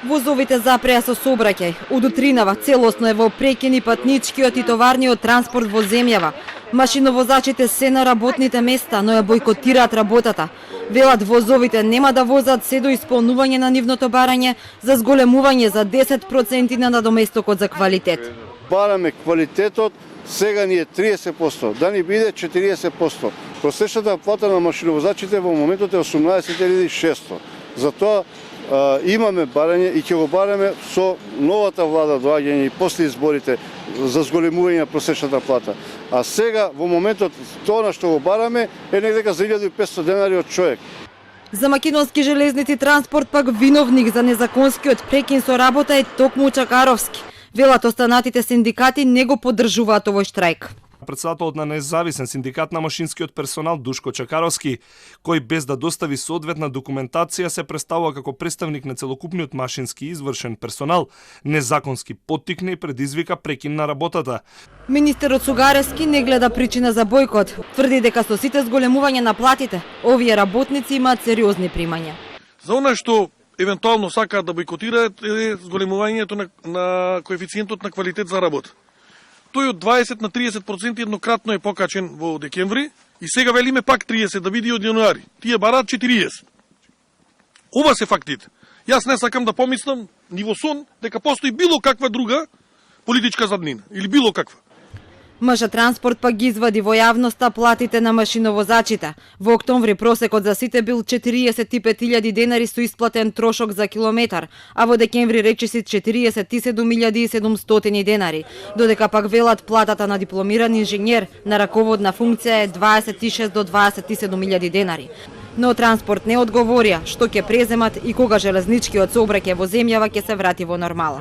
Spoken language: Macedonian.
Возовите запреа со сообраќај. Од утринава целосно е во прекини патничкиот и товарниот транспорт во земјава. Машиновозачите се на работните места, но ја бойкотираат работата. Велат возовите нема да возат се до исполнување на нивното барање за зголемување за 10% на надоместокот за квалитет. Бараме квалитетот, сега ни е 30%, да ни биде 40%. Просечната плата на машиновозачите во моментот е 18.600. Затоа имаме барање и ќе го бараме со новата влада доаѓање и после изборите за зголемување на просечната плата. А сега во моментот тоа на што го бараме е некаде за 1500 денари од човек. За Македонски железници транспорт пак виновник за незаконскиот прекин со работа е токму Чакаровски. Велат останатите синдикати не го поддржуваат овој штрајк. Председателот на независен синдикат на машинскиот персонал Душко Чакаровски, кој без да достави соодветна документација се представува како представник на целокупниот машински извршен персонал, незаконски поттикне и предизвика прекин на работата. Министерот Сугаревски не гледа причина за бојкот. Тврди дека со сите зголемување на платите, овие работници имаат сериозни примања. За она што евентуално сакаат да бојкотираат е зголемувањето на коефициентот на квалитет за работа. Тој од 20 на 30% еднократно е покачен во декември и сега велиме пак 30 да види од јануари. Тие бараат 40. Ова се фактите. Јас не сакам да помислам ни во сон дека постои било каква друга политичка заднина или било каква. МЖ Транспорт пак ги извади во јавноста платите на машиновозачите. Во октомври просекот за сите бил 45.000 денари со исплатен трошок за километар, а во декември речиси 47.700 денари, додека пак велат платата на дипломиран инженер на раководна функција е 26 до 27.000 денари. Но Транспорт не одговорија што ќе преземат и кога железничкиот сообраќај во земјава ќе се врати во нормала.